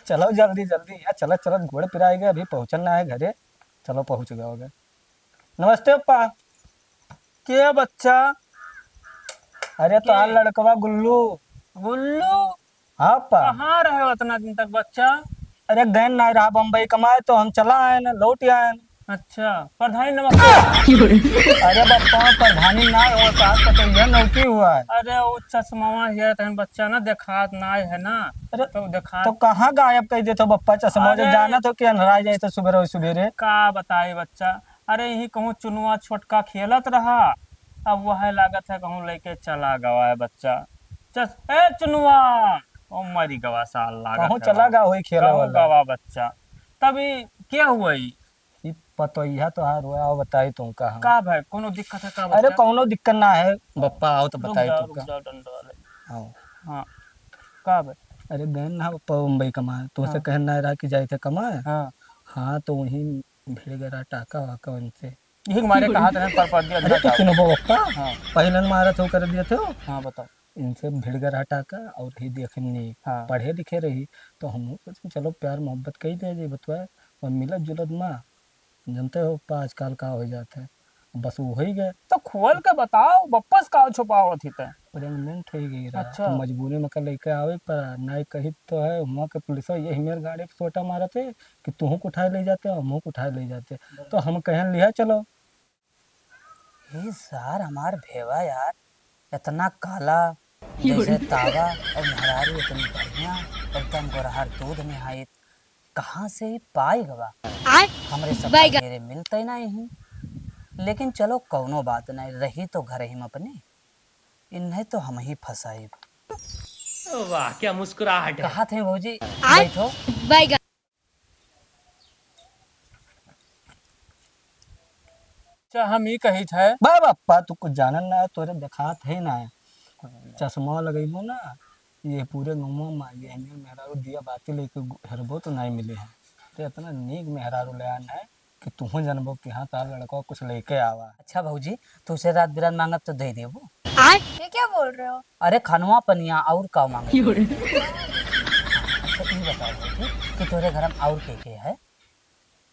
चलो जल्दी जल्दी यार, चलो चलो घोड़े पिराएंगे, अभी पहुंचना है घरे। चलो पहुंच गए। नमस्ते पप्पा। के बच्चा अरे तो के हाल लड़कवा गुल्लू। गुल्लू। हाँ पप्पा। कहाँ रहे हो इतना दिन तक बच्चा? अरे गैन ना रहा बम्बई कमाए, तो हम चला आए ना, लौट आए न। अच्छा, प्रधानी नमस्ते। अरे बप्पा प्रधानी ना हो साहब, तो यह नौकी हुआ है। अरे वो चश्मा हिया तहन बच्चा ना देखात ना है ना। अरे तो तो देखात। कहाँ गायब कर देते हो बप्पा चश्मा, जो अरे जाना तो क्या नराज जाए तो सुबेरे सुबेरे। का बताई बच्चा। अरे यही कहूँ चुनुआ छोटका खेलत रहा। अब वह लागत है कहूँ लेके चला गवा है बच्चा। चस ए चुनुआ। ओ मरी गवा साल कहूँ लागत है चला वहाँ। गा वही खेला कहूँ वाला। गवा बच्चा। तभी क्या हुआ ही? ई पतोहिया तो हार हुआ, आओ बताई तुम कहाँ। का भाई कोनो दिक्कत है का अरे बच्चा? कौनो दिक्कत ना है बप्पा, आओ तो बताई रुक तुमका। जाओ डंडो वाले। आओ। हाँ। का भाई? अरे गए ना बप्पा मुंबई कमाए, तुमसे हाँ कहना रहा कि जाए थे कमाए। हाँ। हाँ तो वहीं भिड़ गया टाका वाका उनसे। यही हमारे कहा था पर दिया अरे ना तो जाओ। सुनो बप्पा, हाँ पहले न मारा तो कर दिए थे वो। हाँ बताओ। इनसे भिड़ गया टाका और ही देखनी हाँ पढ़े लिखे रही। तो हम सोचे चलो प्यार मोहब्बत कही दे जी बतवा, और मिलत जुलत माँ जानते हो पप्पा आजकल का हो जाता है। बस वो हो ही गए। तो खोल के बताओ वापस का छुपाओ थी ते। प्रेगनेंट हो गई रहा अच्छा। तो मजबूरी में कल लेके आवे पर नहीं कही तो है वहाँ के पुलिस यही मेरे गाड़ी पे सोटा मारा थे कि तुहू को उठाए ले जाते और मुँह को उठाए ले जाते। तो हम कहन लिया चलो। ये सार हमार भेवा यार, इतना काला जैसे तावा और मेहरारू इतनी बढ़िया, एकदम गोरहर दूध में हाई। कहाँ से ही पाई गवा? हमरे सब घेरे मिलते नहीं। लेकिन चलो कौनो बात नहीं, रही तो घर ही में अपने। इन्हें तो हम ही फंसाई। वाह क्या मुस्कुराहट है। कहा थे भौजी बैठो। अच्छा हम ही कही थे। बा बापा तू कुछ जानन ना है, तोरे देखात है ना है। चश्मा लगेबो ना, ये पूरे गाँव में ये हमें मेहरारू दिया बाती लेके हरबो तो नहीं मिले हैं। तो इतना नीक मेहरारू ले आना है कि तुम जानबो कि हाँ तार लड़का कुछ लेके आवा। अच्छा भौजी, तुझसे रात बिरात मांगब तो दे देबो। ये क्या बोल रहे हो? अरे खनवा पनिया और का मांगे। अच्छा ये बताओ भौजी कि तोरे घर में और के है?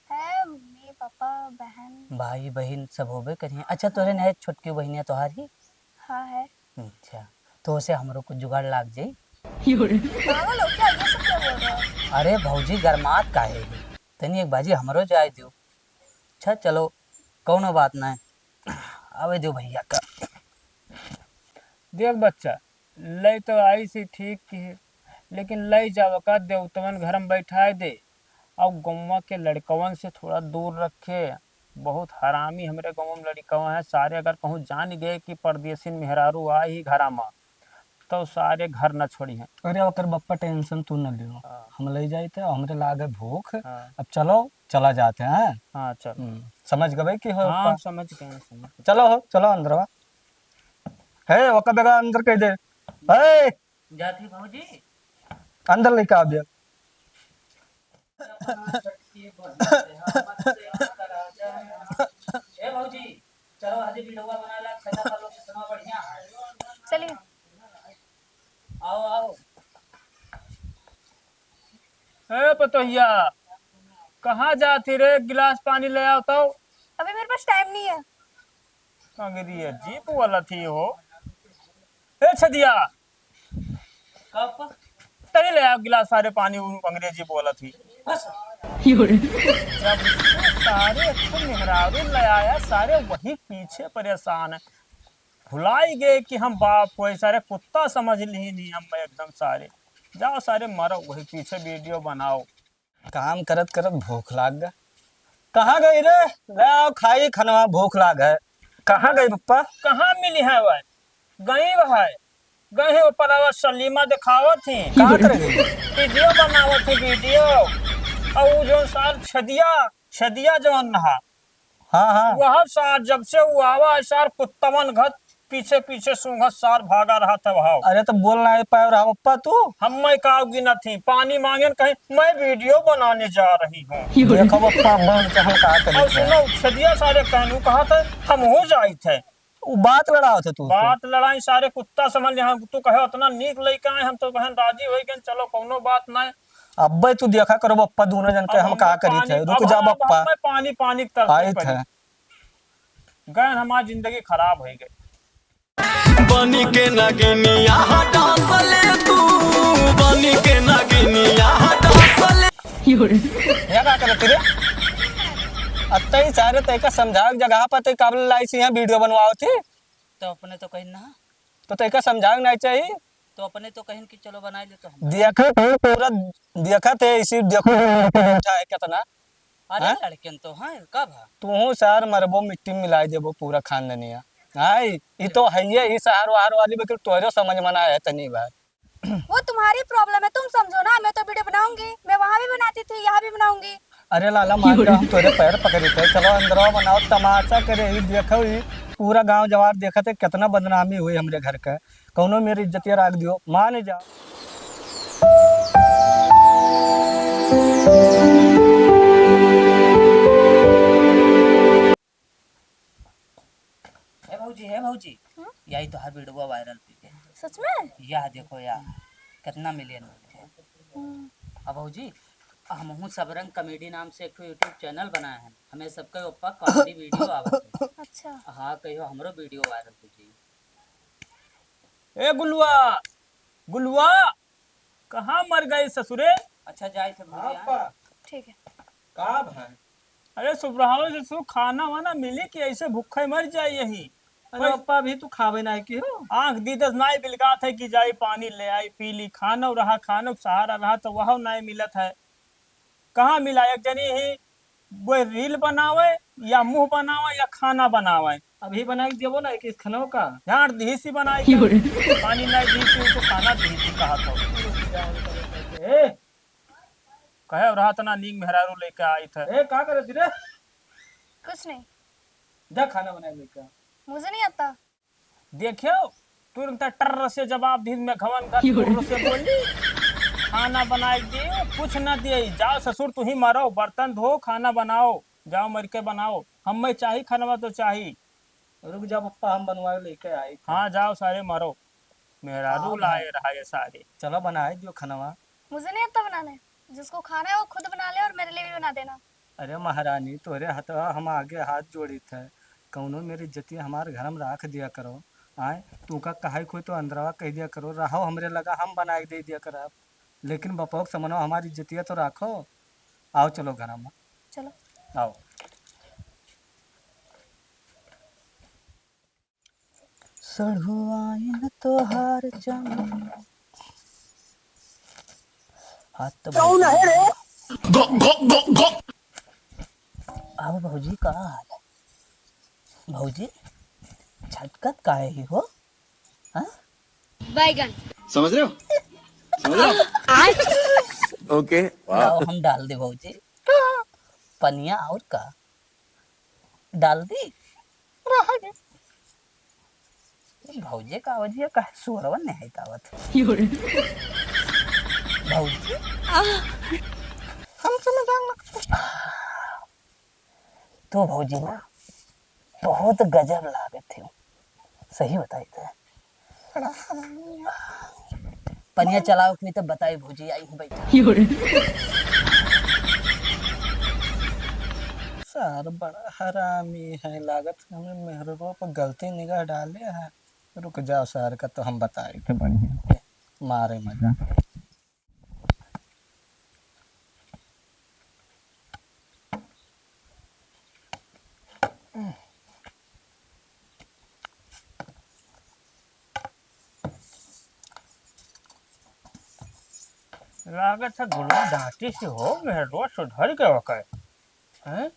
है मम्मी पापा बहन। भाई बहन सब होबे करिए। अच्छा तोरे नए छोटकी बहनिया तोहार ही? हाँ है। अच्छा तो उसे हमरो कुछ जुगाड़ लाग जाई। पागल हो क्या, ये सब क्या बोल रहे हो? अरे भौजी गरमात काहे है, तनी एक बाजी हमरो जाए दियो। अच्छा चलो कौनो बात ना आवे दियो भैया का। देख बच्चा, लई तो आई सी ठीक की है, लेकिन लई जाव का देवतवन घर में बैठाए दे। और गौवा के लड़कवन से थोड़ा दूर रखे। बहुत हरामी हमरे गाँव में लड़कवा है सारे, अगर कहूँ जान गए कि परदेसी मेहरारू आई ही घरा में, तो सारे घर न छोड़ी हैं। अरे ओकर बप्पा टेंशन तू न लियो, हाँ हम ले जाए थे हमरे लागे भूख। हाँ अब चलो चला जाते हैं। हाँ चल। समझ गए कि हो हाँ बप्पा। समझ गए समझ गए। चलो हो चलो अंदरवा है ओका बेगा अंदर कह दे। है जाती भौजी अंदर लेके आ दिया। ए भौजी चलो आज वीडियो बना ला, छटा का लोकेशन बढ़िया है। चलिए। आओ आओ। ए पतोहिया, कहाँ जाती रे? गिलास पानी ले आओ तो। अभी मेरे पास टाइम नहीं है। अंग्रेजी जीप वाला थी हो। ए छदिया, कप तनी ले आओ गिलास सारे पानी, वो अंग्रेजी बोला थी। बस जब सारे अच्छे मेहरारू ले आया, सारे वही पीछे परेशान है। भुलाई गए कि हम बाप को सारे कुत्ता समझ ली नहीं हम एकदम सारे। जाओ सारे मरो वही पीछे वीडियो बनाओ। काम करत करत भूख लाग गया। कहाँ गई रे? ले आओ खाई खनवा, भूख लाग है। कहाँ गई पप्पा? कहाँ मिली है वह? गई वह गई ऊपर आवाज सलीमा दिखावत थी। कहाँ कर गई? वीडियो बनावत थी वीडियो। और वो जो सार छदिया छदिया जवन रहा, हाँ हाँ वह सार जब से वो आवा सार कुत्तवन घर पीछे पीछे सूंघत सार भागा रहा था वहां। अरे तो बोल नहीं पाए रहा पप्पा तू। हम मैं कागी न थी, पानी मांगे न कहीं मैं वीडियो बनाने जा रही हूँ। देखो पप्पा बोल के हम कहा और करे थे। सुनो छदिया सारे कहनू कहा था हम हो जाई थे। वो बात लड़ाओ थे तू। बात लड़ाई सारे कुत्ता समझ ले। हम तू कहे उतना नीक लड़का है, हम तो बहन राजी हो गए चलो कोनो बात नहीं। अब्बे तू देखा करो बप्पा दोनों जन के अब हम हमें का करी थे पानी- रुक अब जा हम- अब बप्पा हमें पानी पानी तरस आई थे गए, हमारी जिंदगी खराब हो गई। बनी के नगिनिया डांसले तू बनी के नगिनिया डांसले या का करती रे अत्ते ही सारे तय का समझा जगह पर तय काबल लाई सी यहाँ वीडियो बनवाओ थी तो अपने तो कहीं ना, तो तय का समझा नहीं चाहिए तो अपने तो कहीं कि चलो बना ले तो हम देखा थे पूरा देखा थे इसी देखो उठा है कितना अरे हाँ? लड़के तो हाँ कब है तू सार मरबो मिट्टी में मिलाई देबो पूरा खानदनिया हाय ये तो है ये सहार वहार वाली बकर तोरो समझ मना है तनी बात वो तुम्हारी प्रॉब्लम है, तुम समझो ना। मैं तो वीडियो बनाऊंगी, मैं वहाँ भी बनाती थी, यहाँ भी बनाऊंगी। अरे लाला मान जा हम तोरे पैर पकड़े थे चलो अंदर बनाओ तमाशा करे ही देखो ही पूरा गांव जवार देखा थे कितना बदनामी हुई हमरे घर का कौनो मेरी इज्जतिया रख दियो मान जा है भौजी यही तो हर वीडियो वायरल पे सच में? यह देखो यार कितना मिलियन अब भौजी हम सबरंग कॉमेडी नाम से एक यूट्यूब चैनल बनाए हैं, हमें सबके ऊपर कॉमेडी वीडियो आवत है। अच्छा। हाँ कहियो हमरो वीडियो वायरल हो जी। ए गुलुआ गुलुआ कहाँ मर गए ससुरे? अच्छा जाए थे भौजी हाँ? ठीक है। का भाई अरे सुब्रहाव ससुर खाना वाना मिले कि ऐसे भूखे मर जाए यही? अरे पप्पा भी तू खावे ना की हो आंख दीदस नाई बिलगात है कि जाई पानी ले आई पी ली, खानो रहा खानो सहारा रहा तो वह नाई मिलत है। कहाँ मिला? एक जनी ही वो रील बनावे या मुंह बनावे या खाना बनावे। अभी बना के देबो ना एक खनो का यार दीसी बनाई के पानी नहीं दीसी तो खाना दीसी कहा तो ए कहे रहा तना नींग मेहरारू लेके आई थे। ए का करे रे कुछ नहीं, जा खाना बना लेके मुझे नहीं आता। देखियो तुरंत टर से जवाब दी मैं घवन का तुर से बोली खाना बनाए दियो कुछ न दिए जाओ ससुर तू ही मारो बर्तन धो खाना बनाओ जाओ मर के बनाओ हम में चाहिए खाना तो चाहिए। रुक जा पप्पा हम बनवा लेके आए हाँ जाओ सारे मारो मेहरारू लाए रहा ये सारे। चलो बनाए दियो खाना मुझे नहीं आता बनाने, जिसको खाना है वो खुद बना ले और मेरे लिए भी बना देना। अरे महारानी तोरे हाथ हम आगे हाथ जोड़ी थे कौनो मेरी इज्जती हमारे घर में रख दिया करो आए तू का कहा कोई तो अंदरवा कह दिया करो रहो हमरे लगा हम बना के दे दिया कर लेकिन बपोक समनो हमारी इज्जतिया तो रखो आओ चलो घर में चलो। आओ सड़ुआइन तोहार चम हाथ अब भौजी का हाल है भौजी झटकत काहे ही हो हाँ? समझ रहे हो ओके लाओ हम डाल दे भौजी पनिया और का डाल दी भौजी का वजह का सुरवन नहीं तावत भौजी हमसे मजाक मत। तो भौजी ना बहुत गजब लागत थे सही बताई थे पनिया चलाओ फिर तब बताई भौजी आई हूँ बैठा सर बड़ा हरामी है लागत हमने मेहरों पर गलती निगाह डाले है रुक जाओ सर का तो हम बताए थे बढ़िया मारे मजा लागत है गुलू डांटी से हो मेहरो सुधर के वक़्त हैं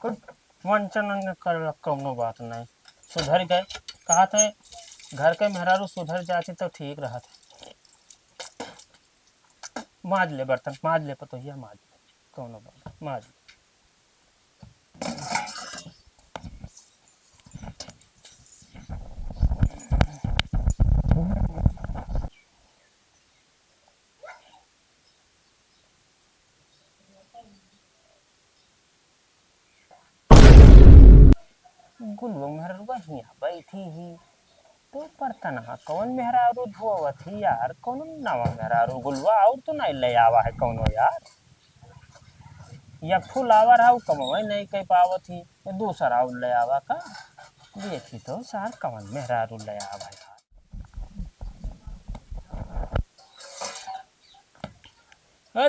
कुछ वंचन कर कोनो बात नहीं सुधर गए कहा थे घर के मेहरारू सुधर जाते तो ठीक रहा था। माज ले बर्तन माज ले पतोहिया माज ले कोनो बात माज ले। गुलू मेहरुआ हिया बैठी ही तो बर्तन हा कौन मेहरारू धोवत ही यार, कौन नवा मेहरारू गुलवा और तो नहीं ले आवा है कौनो यार, या फुल आवर हाउ कमवे नहीं कह पावत ही, ये दूसरा और ले आवा का। देखी तो सार कौन मेहरारू ले आवा यार।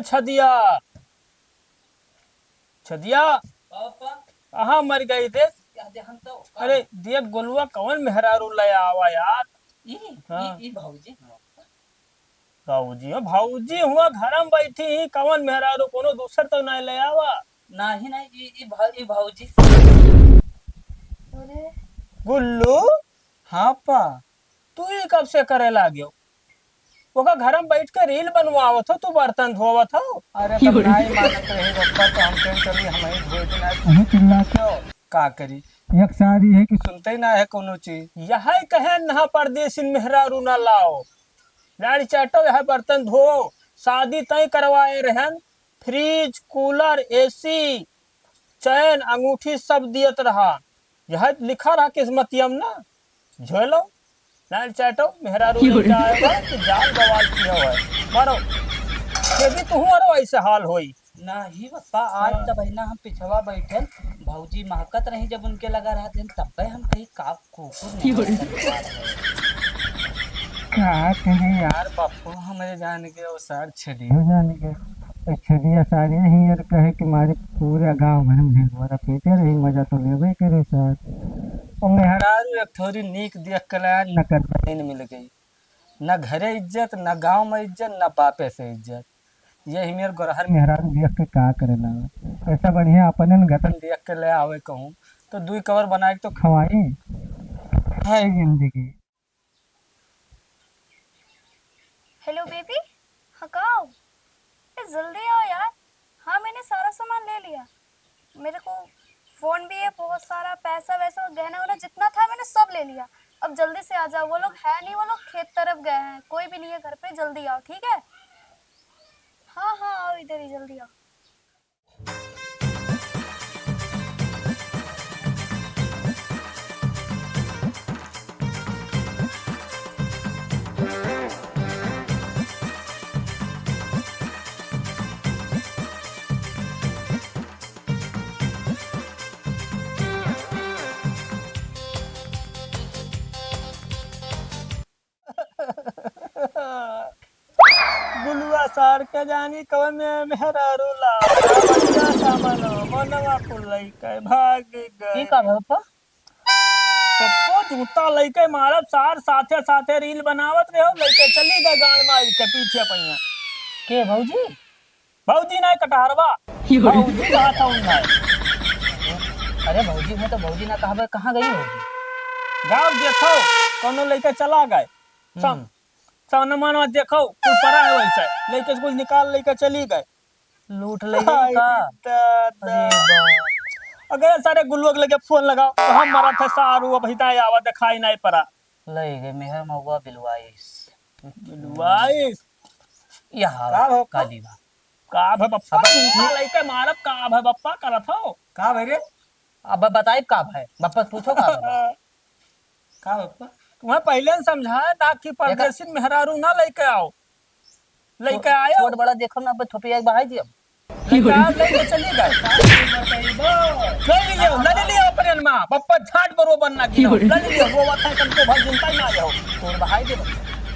छदिया छदिया कहाँ मर गई थे? अरे देख गोलुआ कौन मेहरारू ले आवा यार। हाँ। भाऊजी हो, भाऊजी हुआ घर में बैठी ही, कौन मेहरारू कोनो दूसर तो नहीं ले आवा। नहीं नहीं ई भाऊजी। गुल्लू हाँ पा। तू ही कब से करे लाग्यो? ओका घर में बैठ के रील बनवावत हो, तू बर्तन धोवत हो। अरे तब नहीं मानत रही बप्पा तो हम कहीं चली हम ही धोए बिना तुम्हें चिल्ला क्यों का करी। एक सारी है कि सुनते ही ना है कोनो चीज। यह कहे नहा परदेसी मेहरारू ना लाओ, लाड़ी चाटो यह बर्तन धो। शादी तय करवाए रहन, फ्रिज कूलर एसी चैन अंगूठी सब दियत रहा, यह लिखा रहा किस्मतियम ना। झोलो लाल चाटो मेहरारू लेके आएगा कि जाल बवाल किया हुआ है मारो। ये भी तू हरो ऐसे हाल होई। नहीं पप्पा, आज तब बहिना हम पिछवा बैठे भाऊजी महकत रही, जब उनके लगा रहा थे तब हम कहीं का कुकुर क्या कहे यार पप्पू हमें जान के और सर छड़ियो जान के छड़िया सारे ही यार कहे कि मारे पूरा गांव भर में ढेर पीते रही मजा तो लेवे करे सर। और मेहरारू एक थोड़ी नीक देख कर न कर मिल गई, न घरे इज्जत न गांव में इज्जत न बापे से इज्जत। यही मेरे गोरहर मेहरारू देख के का करे ना ऐसा बढ़िया अपने गतन देख के ले आवे कहूँ तो दुई कवर बना के तो खवाई है जिंदगी। हेलो बेबी, हाँ कहाँ हो? जल्दी आओ यार। हाँ मैंने सारा सामान ले लिया, मेरे को फोन भी है, बहुत सारा पैसा वैसा गहना वहना जितना था मैंने सब ले लिया। अब जल्दी से आ जाओ, वो लोग है नहीं, वो लोग खेत तरफ गए हैं, कोई भी नहीं है घर पे, जल्दी आओ ठीक है। हाँ हाँ आओ इधर ही, जल्दी आओ। गुलुआ सार के जानी कवन में मेहरारू ला बच्चा सामनो मनवा कुलई के भाग गए। ठीक है पप्पा। पप्पो जूता लइके मारब सार साथे साथे रील बनावत रहो, लइके चली गए गांड मार के पीछे पैया। के भाऊजी? भाऊजी नहीं कटहरवा, भाऊजी कहा था उन्हें। अरे भाऊजी मैं तो भाऊजी ना कहा कहाँ गई होगी? गाँव देखो कोनो लइके चला गए, सामने देखो कुल परा है वैसे, लेके कुछ निकाल लेके चली गए। लूट ले गई का? अरे बाप। अगर सारे गुल्लू के लगे फोन लगाओ तो हम मरा थे सारू अब हिता आवा दिखाई नहीं पड़ा। ले गए मेहर महुआ बिलवाइस बिलवाइस यहाँ काली बा का भे बप्पा जूता लेके मारब का भे बप्पा करत हो का भाई रे अब बताइए का है बप्पा पूछो का का बप्पा तुम्हें पहले ने समझाया था कि परदेसी मेहरारू ना लेके आओ, लेके आयो छोट बड़ा देखो ना अब थोपिया एक बहाई दियो लेके आओ लेके चली गए। ले लियो अपने मां बप्पा झाट पर वो बनना की ले लियो वो बात तुमको भाई चिंता ना जाओ तोड़ बहाई दे।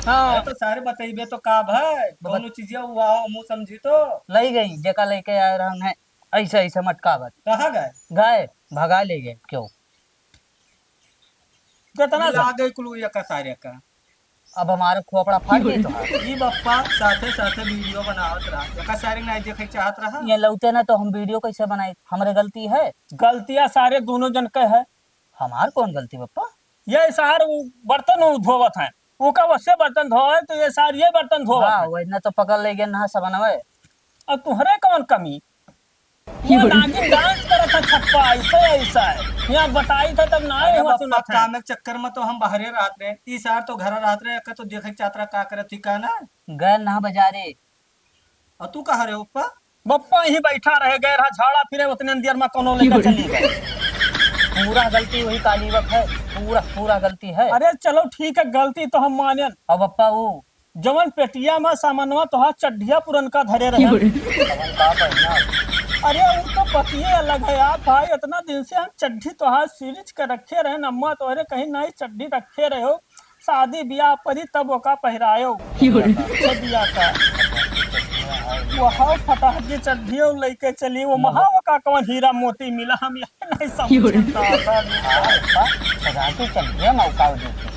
हां तो सारे बताइबे तो का भाई दोनों चीजें हुआ मुंह समझी तो लई गई जेका लेके आए रहन है ऐसे ऐसे मटका बात कहाँ गए गए भगा ले गए क्यों कितना आ गई कुलुया का सारे का। अब हमारा खोपड़ा फाट गई तो ई बप्पा साथे साथे वीडियो बनावत रहा एका सारे नहीं देखे चाहत रहा ये लौटे ना तो हम वीडियो कैसे बनाए हमारे गलती है गलतियां सारे दोनों जन के है। हमार कौन गलती बप्पा ये सार बर्तन धोवत है उका वैसे बर्तन धोए तो ये सार ये बर्तन धोवत हाँ है। वो इतना तो पकड़ ले गए ना सब बनवे अब तुम्हारे कौन कमी वो नागिन डांस करत था छप्पा ऐसे ऐसा है यहाँ बताई था तब ना अरे हुआ बप्पा सुना था। काम के चक्कर में तो हम बाहरे रहत रहे ई सार तो घर रहत रहे का तो देखे चातरा का करे थी का ना गए ना बाजारे और तू कहाँ रे बप्पा बप्पा यहीं बैठा रह गए रहा झाड़ा फिरे उतने देर में कोनो लेकर चली गए। पूरा गलती वही काली वक्त है, पूरा पूरा गलती है। अरे चलो ठीक है, गलती तो हम मानन। अब पप्पा वो जवन पेटिया में सामानवा तो चड्ढिया पुरनका धरे रहे। तवन का पहना अरे वो तो पतिये अलग है यार भाई, इतना दिन से हम चड्ढी तो सीरीज के रखे रहे, अम्मा तोहरे कहीं नई चड्ढी रखे रहे हो, शादी ब्याह परी तब ओका पहरायो दिया का वहाँ फटाह की चड्ढी लेके चली, वो महा ओका कौन हीरा मोती मिला, हम यही नहीं समझता। सजाती चल गया मौका देखी।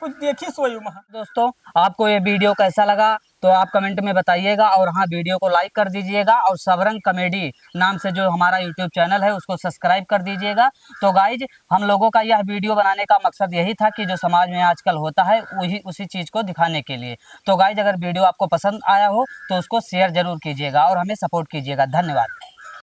कुछ देखी सोई वहाँ। दोस्तों आपको ये वीडियो कैसा लगा तो आप कमेंट में बताइएगा, और हाँ वीडियो को लाइक कर दीजिएगा, और सबरंग कॉमेडी नाम से जो हमारा यूट्यूब चैनल है उसको सब्सक्राइब कर दीजिएगा। तो गाइज हम लोगों का यह वीडियो बनाने का मकसद यही था कि जो समाज में आजकल होता है वही उसी चीज़ को दिखाने के लिए। तो गाइज अगर वीडियो आपको पसंद आया हो तो उसको शेयर जरूर कीजिएगा और हमें सपोर्ट कीजिएगा। धन्यवाद।